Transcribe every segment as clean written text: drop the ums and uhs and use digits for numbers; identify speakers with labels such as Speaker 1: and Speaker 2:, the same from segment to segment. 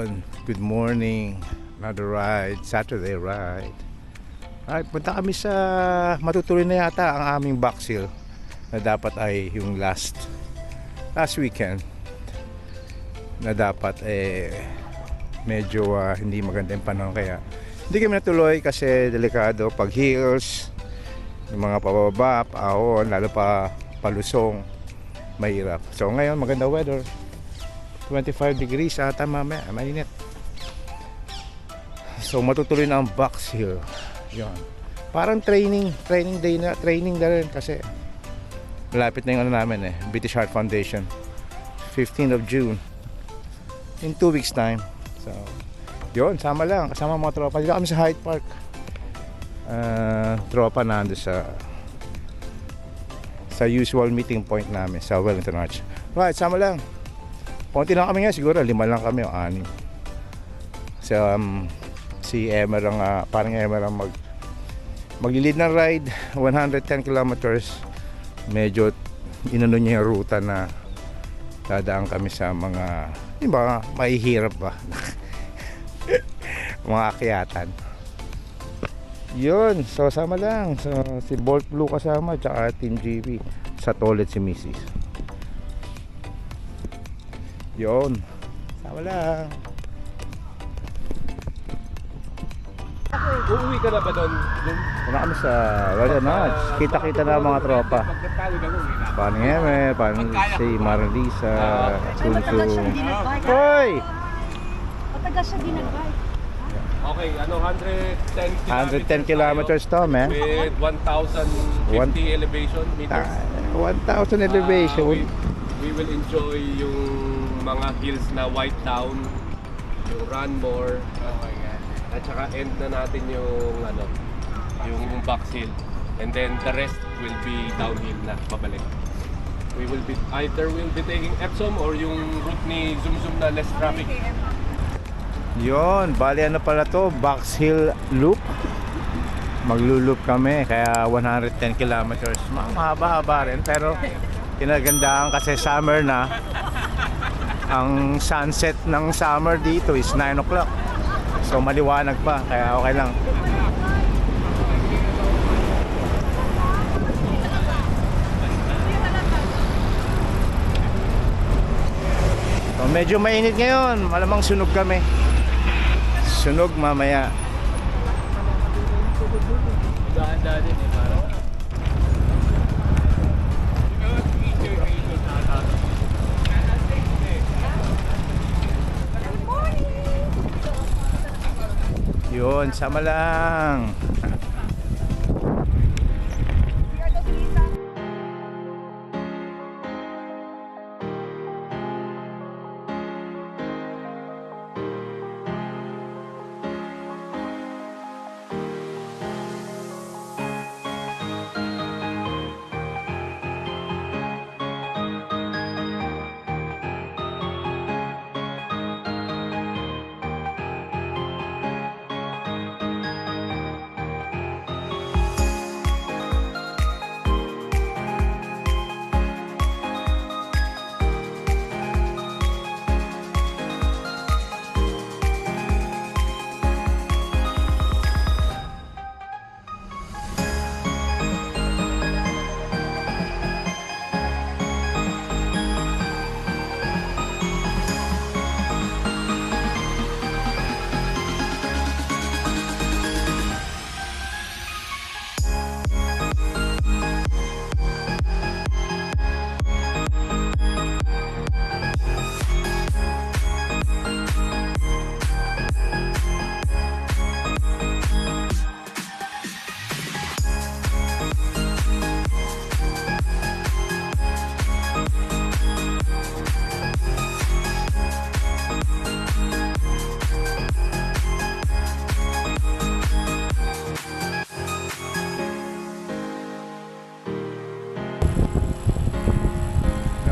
Speaker 1: Yon, good morning. Another ride, Saturday ride. Ay, punta kami sa matutuloy na yata ang aming box hill na dapat ay yung last weekend na dapat medyo hindi maganda yung panahon, kaya hindi kami natuloy kasi delikado pag hills, yung mga pababa, paahon, lalo pa palusong, mahirap. So ngayon maganda weather, 25 degrees ata, mamaya mainit. So matutuloy na ang box hill. Yon. Parang training day na, training na rin kasi malapit na yung ano namin British Heart Foundation, 15th of June, in 2 weeks time. So yun, sama lang, kasama mga tropa. Dito kami sa Hyde Park. Tropa nando sa usual meeting point namin sa Wellington Arch. Right, sama lang. Konti lang kami nga, siguro 5 lang kami o 6. So si Emmer ang parang Emmer ang maglilid ng ride, 110 kilometers. Medyo inano niya yung ruta na dadaan kami sa mga mahihirap ba mga akyatan. Yun, so sama lang. So si Bolt Blue kasama, tsaka Team GB, sa toilet si Mrs. Yun, sama lang.
Speaker 2: Uuwi ka na ba doon?
Speaker 1: Wala kami sa Wellington Arch. Kita-kita na ang mga tropa. Paano Eme, paano si Marilisa, Sunsu. Hoy!
Speaker 3: Matagal siya dinag-bike.
Speaker 2: Okay, 110
Speaker 1: kilometers to, man.
Speaker 2: with 1,050 elevation meters.
Speaker 1: 1,000 elevation.
Speaker 2: We will enjoy yung mga hills na White Town, yung Ranmore. Oh my God. At saka end na natin yung yung box hill. And then the rest will be downhill na pabalik. We'll be taking Epsom or yung route ni Zoom Zoom na less traffic.
Speaker 1: Yon, bali ano pala to, Box Hill Loop. Maglo-loop kami, kaya 110 kilometers. Mahaba-haba rin, pero kinagandaan kasi summer na. Ang sunset ng summer dito is 9 o'clock. So maliwanag pa, kaya okay lang. So medyo mainit ngayon, malamang sunog kami. Sunog mamaya.
Speaker 2: Dahan-dahan din parang.
Speaker 1: Yun, sama lang.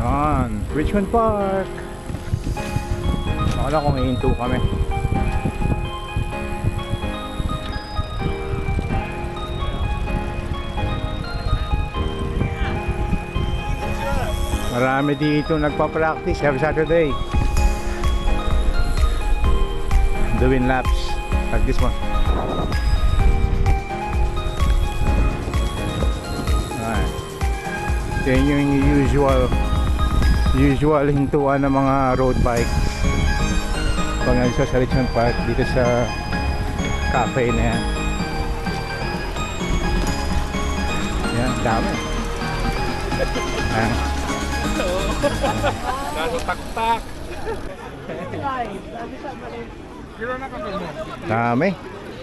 Speaker 1: Yan, Richmond Park. Akala kung ihinto kami. Marami dito nagpa-practice every Saturday. doing laps like this one. Alright. Yan yung usual hintuan ng mga road bikes pag nandito sa Richmond Park, dito sa cafe na yan. Yan, dami. Yan.
Speaker 2: Nasa taktak.
Speaker 1: Dami.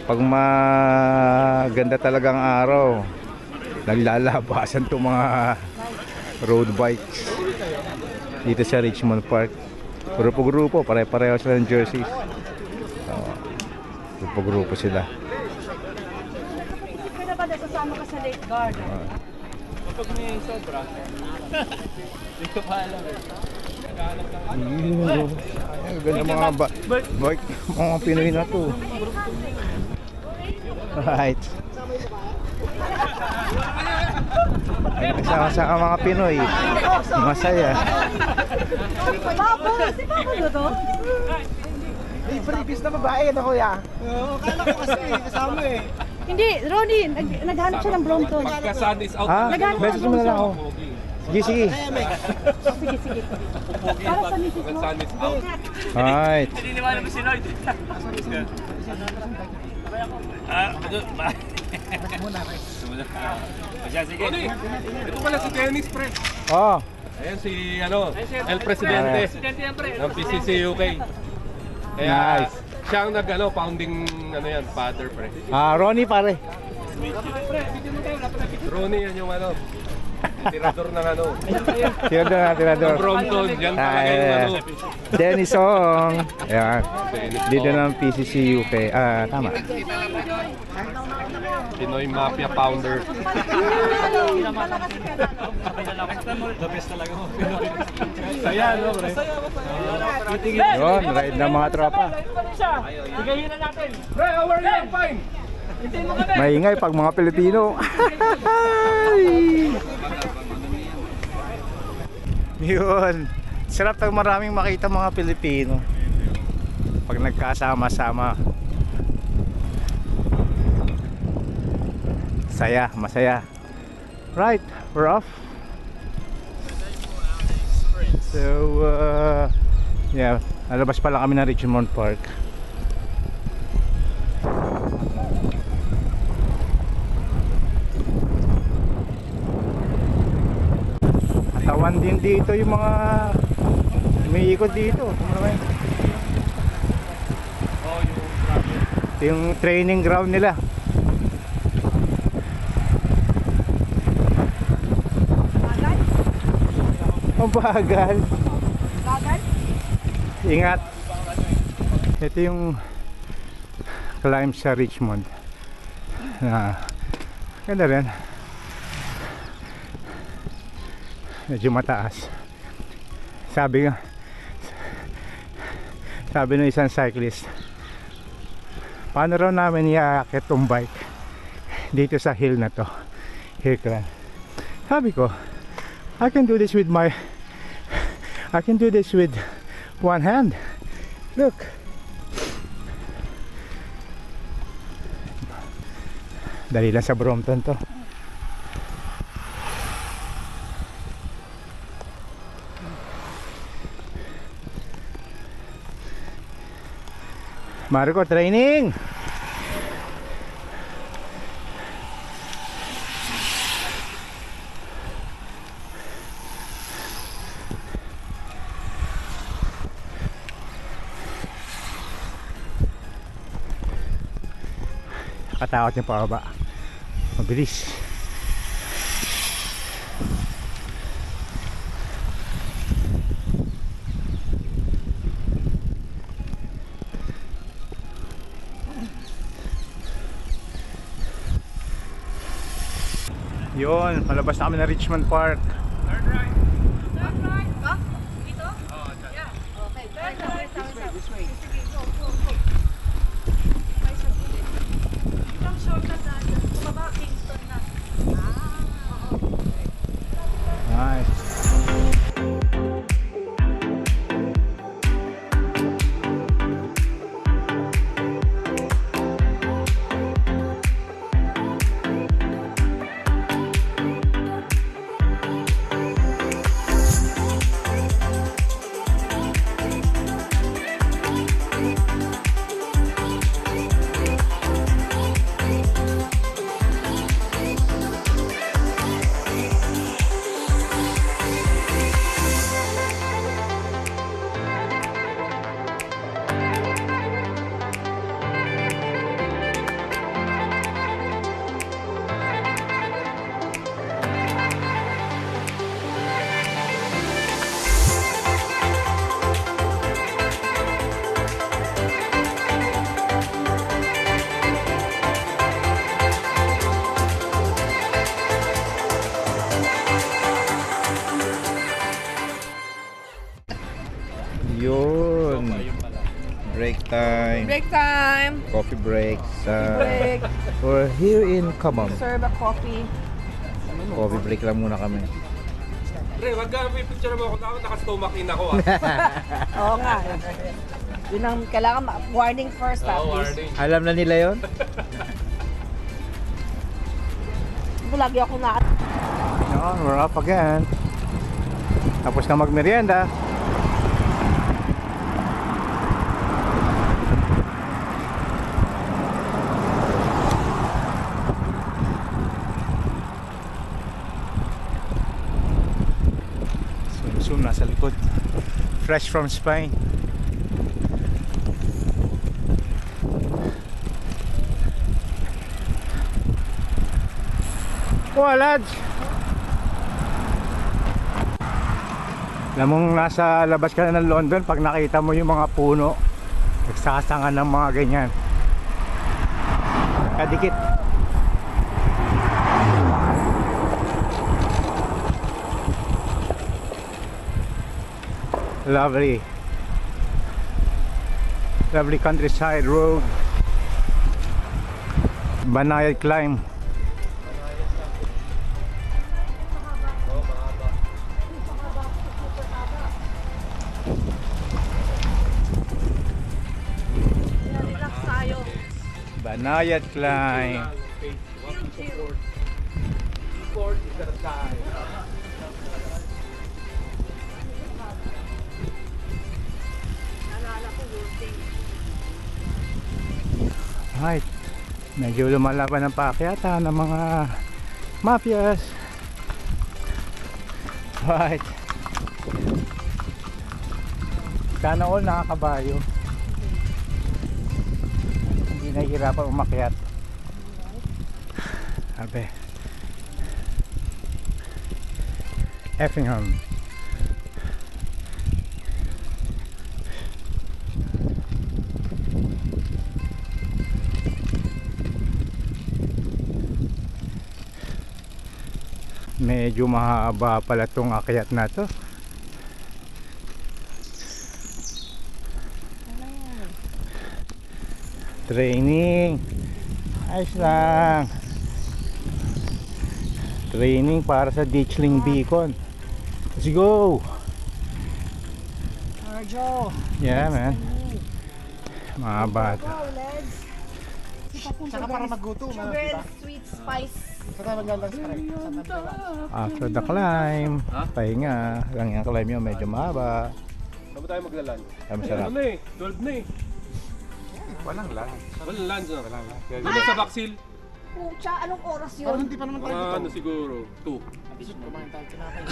Speaker 1: Pag maganda talagang araw, naglalabasan itong mga road bikes dito sa Richmond Park. Grupo-grupo, pare-pareho sila ng jerseys. Grupo-grupo sila.
Speaker 3: Pwede na ba nasasama ka sa Lake Garden?
Speaker 2: Kapag may sobra, hindi ko pa alam eh.
Speaker 1: Ang ganda mga bike, mga Pinoy na to. Right. Ay, kasama-sama mga Pinoy. Masaya.
Speaker 3: Papa! Si Papa na to?
Speaker 4: Hey, previous na babae na kuya. Oo, kala ko kasi kasama eh.
Speaker 3: Hindi, Ronnie, naghanap siya ng Brompton.
Speaker 2: Pagka sun is out,
Speaker 1: Message mo na lang ako. Sige, sige.
Speaker 3: Sige, sige. Para sa misis
Speaker 2: pagka
Speaker 3: mo.
Speaker 2: sun is out.
Speaker 1: Alright.
Speaker 5: Naniniwala mo si Lloyd. Sige.
Speaker 2: Ito pala si Dennis, pre.
Speaker 1: Oh,
Speaker 2: Ayan si El Presidente ng PCC UK. Kaya
Speaker 1: Nice.
Speaker 2: siya ang founding father, pre.
Speaker 1: Ronnie pare.
Speaker 2: Ronnie yan yung tirador ng
Speaker 1: Tirador.
Speaker 2: Brompton, yan talaga yung
Speaker 1: Dennis Song. Ayan.
Speaker 2: Dennis
Speaker 1: Dito
Speaker 2: Song.
Speaker 1: ng PCC UK. Tama.
Speaker 2: Pinoy Mafia founder. Saya, no, pre?
Speaker 1: Yun, ride ng mga tropa.
Speaker 5: Higayin na natin.
Speaker 2: Pre, how are you? Fine.
Speaker 1: Maingay pag mga Pilipino. Yun. Sarap tag maraming makita mga Pilipino pag nagkasama-sama. Saya, masaya. Right, we're off. So, yeah, nalabas pa lang kami ng Richmond Park. Katawan din dito yung mga umiikot dito. Ito yung training ground nila.
Speaker 3: Bagal?
Speaker 1: Ang bagal.
Speaker 3: Bagal?
Speaker 1: Ingat. Ito yung climb sa Richmond. Ganda rin. Medyo mataas. Sabi ng isang cyclist, paano raw namin iaakit tong bike dito sa hill na to, hill climb. Sabi ko, I can do this with one hand. Look. Dali lang sa Brompton to. Marco, training! Katakot yung pababa. Mabilis. Yun, malabas na kami na Richmond Park.
Speaker 3: Turn right. Ha? Dito? Oo, yeah. Okay. Turn right. This way. Sige, go. Ay, sa gilid. Itong shortcut na. Bumaba, Kingston na. Oo.
Speaker 1: Nice. break time.
Speaker 3: Break time.
Speaker 1: Coffee breaks.
Speaker 3: Break.
Speaker 1: We're here in Kamam.
Speaker 3: Serve a coffee.
Speaker 1: Coffee break lang muna kami.
Speaker 2: Pre, wag ka may picture mo ako. Naka-stomach in ako ah.
Speaker 3: Oo nga. Yun ang kailangan warning first at least.
Speaker 2: warning.
Speaker 1: Alam na nila yon.
Speaker 3: Lagi ako na.
Speaker 1: No, we're up again. Tapos na magmerienda. Zoom nasa likod. Fresh from Spain. Oh, lads. Alam mong nasa labas ka na ng London pag nakita mo yung mga puno nagsasangan ng mga ganyan kadikit. Lovely countryside road. Banayad climb.
Speaker 3: Relax tayo.
Speaker 1: Banayad climb.
Speaker 2: Sport is gonna die.
Speaker 3: Naalala ko working.
Speaker 1: Right. Medyo lumalaban ang paakyata ng mga mafias. Right. Sana all nakakabayo. Hindi nahihirapan umakyat. Abe. Effingham. Medyo mahaba pala tong akyat na to. Training. Ayos lang. Training para sa Ditchling Beacon. Let's go.
Speaker 3: Arjo.
Speaker 1: Yeah, man. Mga bata.
Speaker 3: Go, legs.
Speaker 4: Saka para maggutom,
Speaker 3: Sugar and sweet spice.
Speaker 4: Saan tayo maglalans pa rin? Saan tayo maglalans?
Speaker 1: After the climb, pahinga. Lang yung climb yun, medyo mahaba.
Speaker 2: Saan ba tayo maglalan?
Speaker 1: Ay, masarap.
Speaker 2: Ano eh? 12 na eh.
Speaker 1: Walang lang.
Speaker 2: Walang lunch na. Doon na sa Baksil.
Speaker 3: Pucha, anong oras
Speaker 4: Parang
Speaker 3: yun?
Speaker 4: hindi pa naman tayo
Speaker 2: Mga
Speaker 4: dito.
Speaker 2: ano siguro? 2.
Speaker 4: Kumain tayo kinakain.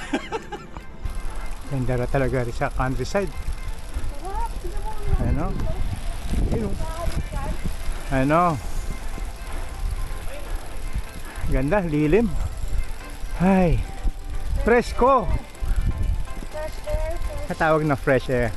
Speaker 1: Ganda na talaga rin sa countryside. Ano? Ano? Ganda, lilim. Ay, presko.
Speaker 3: Fresh air, fresh
Speaker 1: Natawag na fresh air.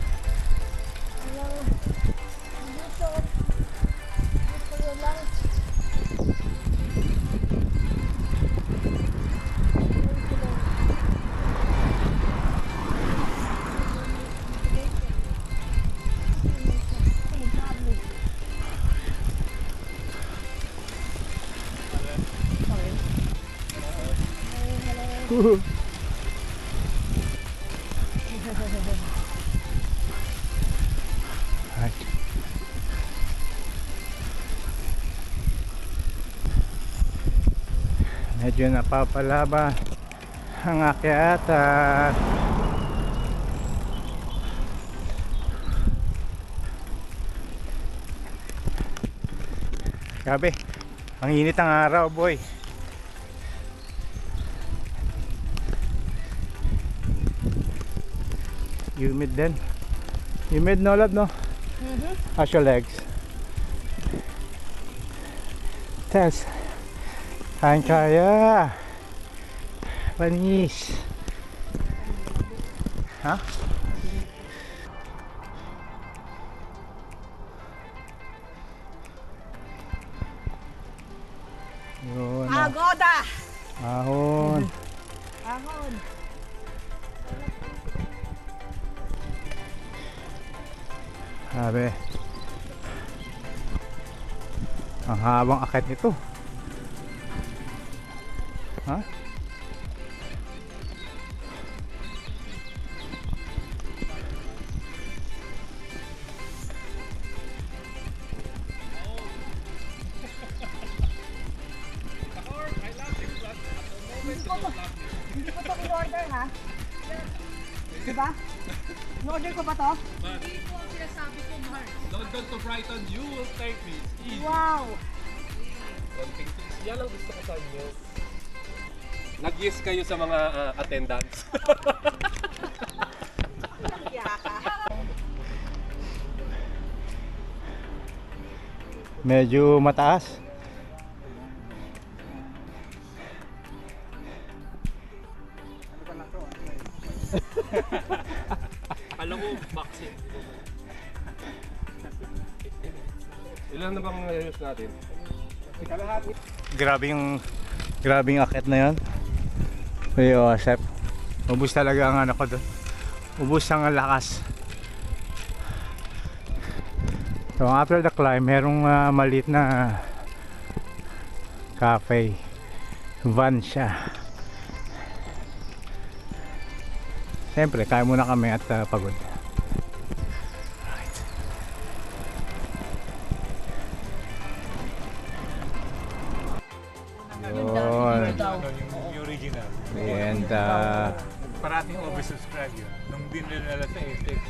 Speaker 1: Right. Medyo napapalaba ang akyata. Grabe, ang init ang araw, boy. Humid din. Humid, no, love, no? How's your legs? Tess. Kaya. Panis. Ha? Yun.
Speaker 3: Agoda!
Speaker 1: Ahon.
Speaker 3: Ahon.
Speaker 1: Sabi. habang akit nito. Ha?
Speaker 3: Hindi ko to in-order ha? Diba? In-order ko ba to? Hindi ko ang sinasabi ko, Mark.
Speaker 2: London to Brighton, you will take me. Easy.
Speaker 3: Wow!
Speaker 2: Konting tips. Yan ang gusto ko sa inyo. Nag-yes kayo sa mga attendants.
Speaker 1: Medyo mataas.
Speaker 2: Alam mo, boxing. Ilan na bang use natin?
Speaker 1: Grabe yung akit na yan. Kuya Joseph, ubus talaga ang ano ko doon. Ubus ang lakas. So after the climb, merong maliit na cafe. Van siya. Siyempre, kaya muna kami at pagod. Yun.
Speaker 6: Yung original.
Speaker 1: And
Speaker 6: Parating oversubscribe yun. Nung dinner nila sa Apex,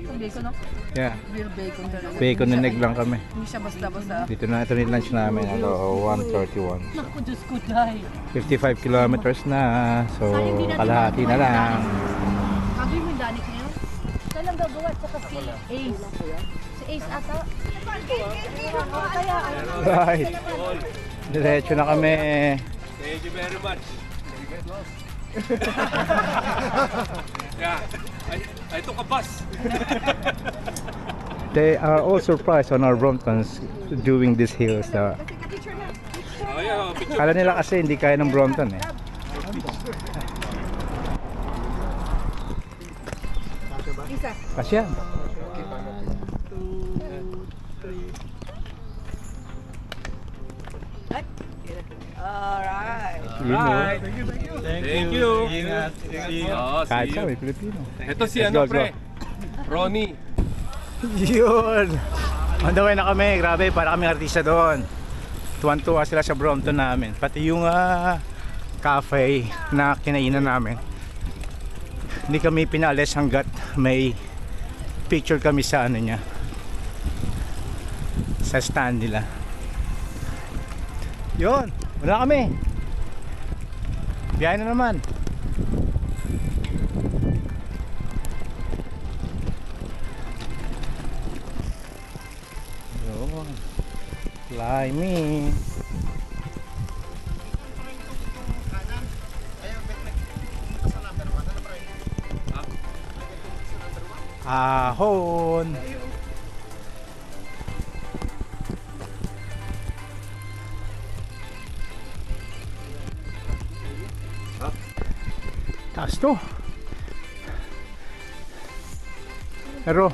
Speaker 3: Bacon, no?
Speaker 1: yeah,
Speaker 3: Real bacon talaga.
Speaker 1: bacon and egg lang kami.
Speaker 3: Hindi siya basta-basta.
Speaker 1: Dito na ito yung lunch namin. 1:31.
Speaker 3: Naku, Diyos ko, dahil.
Speaker 1: 55 kilometers na. So, kalahati na lang.
Speaker 3: Sabi mo yung danik na yun? Saan ang gagawa? Tsaka si Ace. Si Ace ata? Kaya,
Speaker 1: Right. Diretso na kami.
Speaker 2: Thank you very much. Yeah, I took a bus.
Speaker 1: They are all surprised on our Bromptons doing these hills.
Speaker 2: Oh yeah, picture.
Speaker 1: Kala nila kasi hindi kaya ng Brompton eh.
Speaker 3: isa.
Speaker 1: Kasi yan.
Speaker 3: Alright.
Speaker 1: Yun,
Speaker 2: Right.
Speaker 1: oh.
Speaker 2: Thank you.
Speaker 6: ingat.
Speaker 2: Oh,
Speaker 1: Kahit
Speaker 2: see
Speaker 1: siya,
Speaker 2: you.
Speaker 1: may Pilipino.
Speaker 2: Ito si
Speaker 1: Let's
Speaker 2: ano
Speaker 1: go,
Speaker 2: pre? Ronnie.
Speaker 1: Yun! On the way na kami, grabe, para kami artista doon. Tuwan-tuwa sila sa Brompton namin. Pati yung cafe na kinainan namin. Hindi kami pinalis hanggat may picture kami sa ano niya. Sa stand nila. Yun! Wala kami! Biyahe na naman. Yun. Climbing. Ahon. Taas to. Pero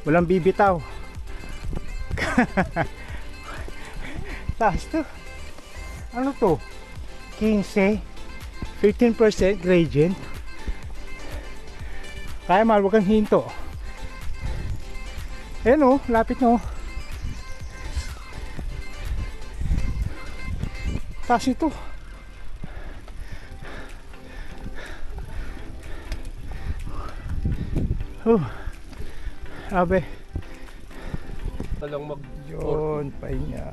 Speaker 1: walang bibitaw. Taas to. Ano to? 15, 15% gradient. Kaya mahal, huwag kang hinto. Ayan o, lapit na o. Taas ito. Abe.
Speaker 2: Talang mag
Speaker 1: Yun, pahinga.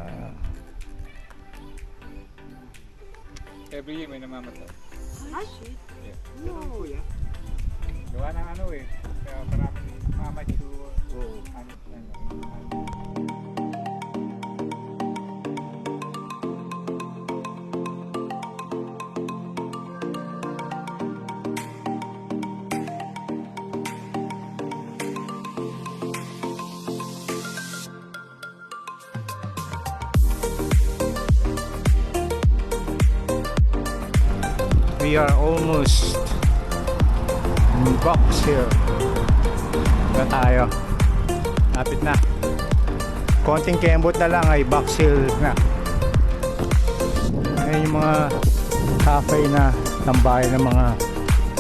Speaker 6: Every year may namamatay.
Speaker 3: Ay, shit.
Speaker 6: Gawa ng ano eh. Kaya maraming amateur. Ano.
Speaker 1: We are almost in Box Hill. Na tayo. Lapit na. konting kembot na lang ay box hill na. Ayun yung mga cafe na tambayan ng mga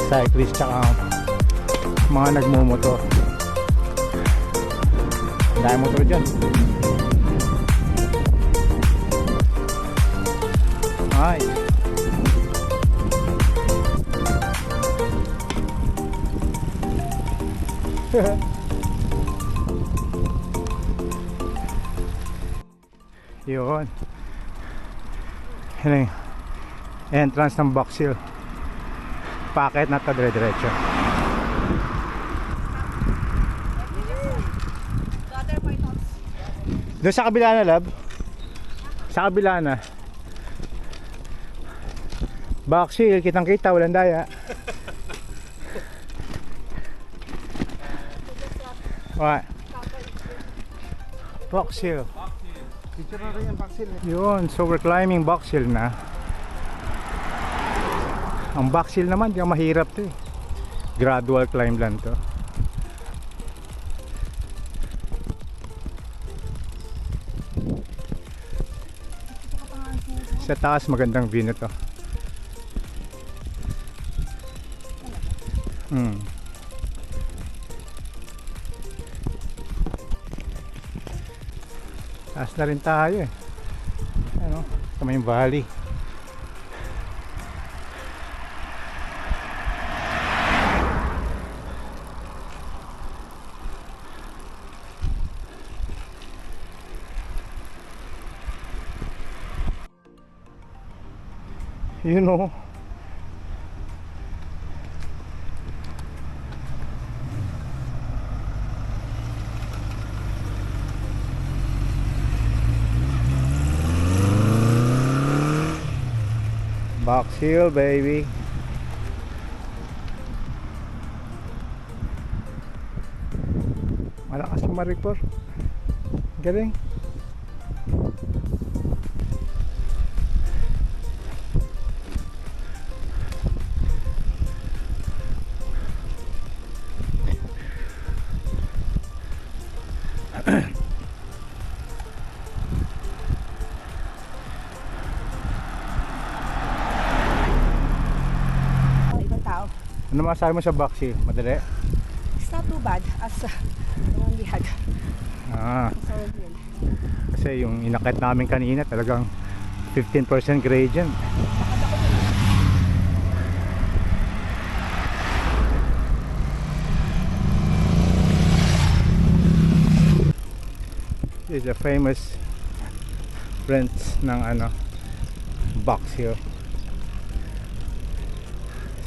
Speaker 1: cyclist tsaka mga nagmumotor. Dahil motor dyan. Ay. Yun. Yun yung entrance ng Box Hill. Packet na to dire-diretso. Doon sa kabila na, lab. Sa kabila na. Box Hill, kitang kita, walang daya. What? Box Hill.
Speaker 4: Picture na rin yung vaccine.
Speaker 1: Yun, so we're climbing Box Hill na. Ang Box Hill naman, di mahirap to eh. Gradual climb lang to. Sa taas magandang view na to. Taas na rin tayo eh. Ano? Kamay Valley. You know. Box Hill, baby. Malakas yung maripor. Galing.
Speaker 3: Ibang tao.
Speaker 1: Ano masasabi mo sa Box Hill? Madali?
Speaker 3: It's not too bad as the one we had. So, yun.
Speaker 1: Kasi yung inakit namin kanina talagang 15% gradient. This is a famous rents ng Box Hill.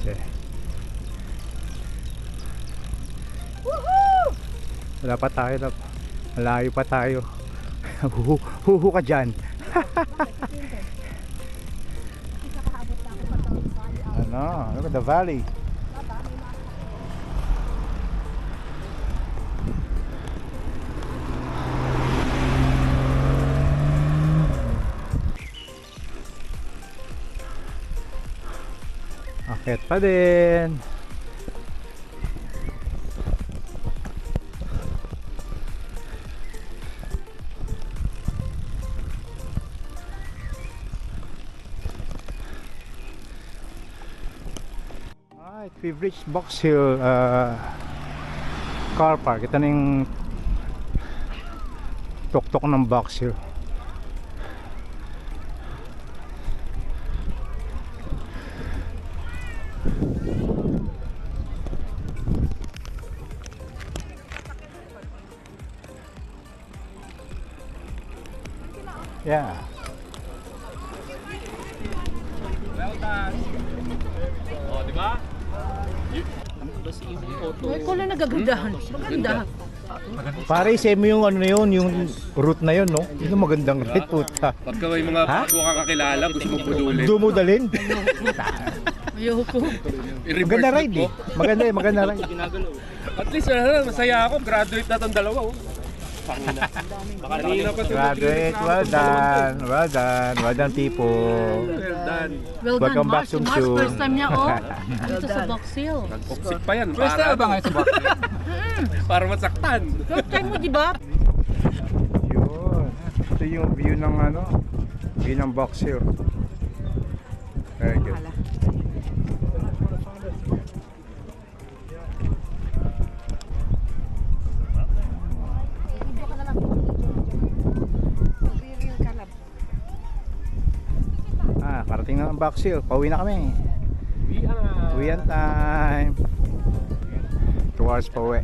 Speaker 1: Kasi wala pa tayo, malayo pa tayo. Huhu ka dyan. Look at the valley. Akit pa din. Alright, we've reached Box Hill car park. Ito na yung tuktok ng Box Hill. Yeah.
Speaker 2: Oh, di ba?
Speaker 3: Ay, ko lang nagagandahan. Maganda.
Speaker 1: Pare, isip mo yung yung route na yun, no? Yung magandang ride, puta.
Speaker 2: Pagka may mga bago kang kakilala, gusto mo budulin.
Speaker 1: Dumudalin.
Speaker 3: Ayoko.
Speaker 1: Maganda ride eh. Maganda ride.
Speaker 2: At least, masaya ako. Graduate na itong dalawa. Oh. Kanina pa
Speaker 1: Graduate, well done people.
Speaker 2: Well done.
Speaker 3: Well
Speaker 1: Welcome
Speaker 3: done,
Speaker 1: back
Speaker 3: Mars.
Speaker 1: to
Speaker 3: Mars,
Speaker 1: Seoul.
Speaker 3: first time niya, oh. Dito sa Box Hill.
Speaker 2: Nag-toxic pa yan.
Speaker 6: First time ba ngayon sa box?
Speaker 2: Para masaktan.
Speaker 3: First time mo, di ba?
Speaker 1: Yun. Ito yung view ng ano, view ng Box Hill. Very good.
Speaker 3: Video ka na lang. Real ka na.
Speaker 1: Parating na ang Box Hill. Pauwi na kami. Uwian time. 2 hours pa uwi.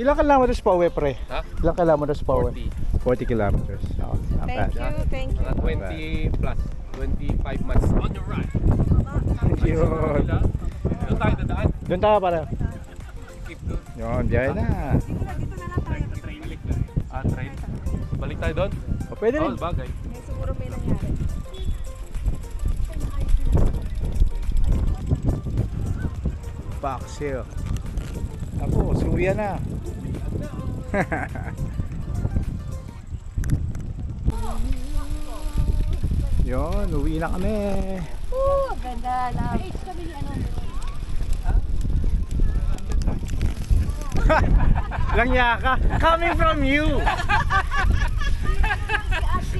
Speaker 1: Ilang kilometers pa uwi, pre?
Speaker 2: Ha?
Speaker 1: Ilang kilometers pa uwi? 40 kilometers. Oh, not bad.
Speaker 3: Thank you.
Speaker 2: Mga 20 plus, 25 months. On the right.
Speaker 1: Yun.
Speaker 2: Doon tayo dadaan.
Speaker 1: Doon tayo para.
Speaker 2: Keep doon.
Speaker 1: Yun, biyahe na.
Speaker 2: Train. Balik tayo doon?
Speaker 1: O, pwede rin.
Speaker 2: Bagay.
Speaker 3: Siguro may nangyari.
Speaker 1: Box Hill. Ako, suya na. Yun, uwi na kami.
Speaker 3: Ganda lang. Age kami ni ano.
Speaker 1: Langya ka. Coming from you.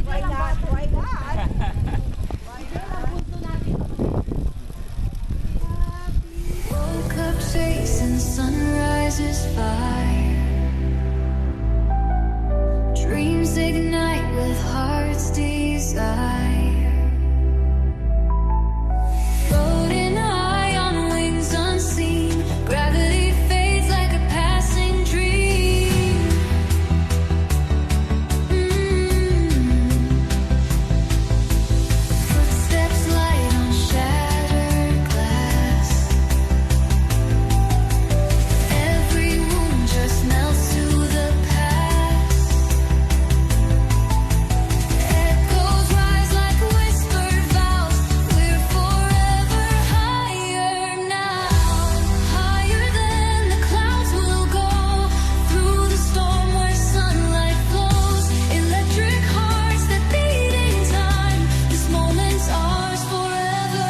Speaker 3: Why not? Why not?
Speaker 7: Woke up chasing sunrises fire. Dreams ignite with heart's desire. Floating high on wings unseen. Gravity fades like a passing dream. Footsteps light on shattered glass. Every wound just melts to the past. Echoes rise like whispered vows. We're forever higher now. Higher than the clouds will go. Through the storm where sunlight flows. Electric hearts that beat in time. This moment's ours forever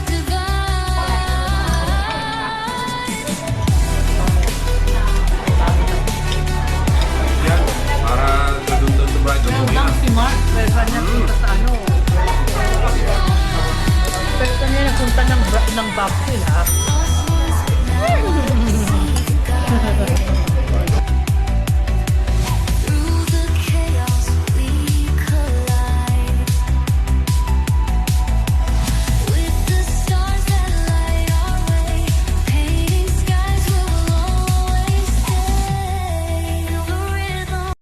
Speaker 7: divine.
Speaker 2: Yan. Para doon to Brighton.
Speaker 5: Lang si Mark, pero niya punta sa ano. Pero kanya napunta ng Box Hill ha.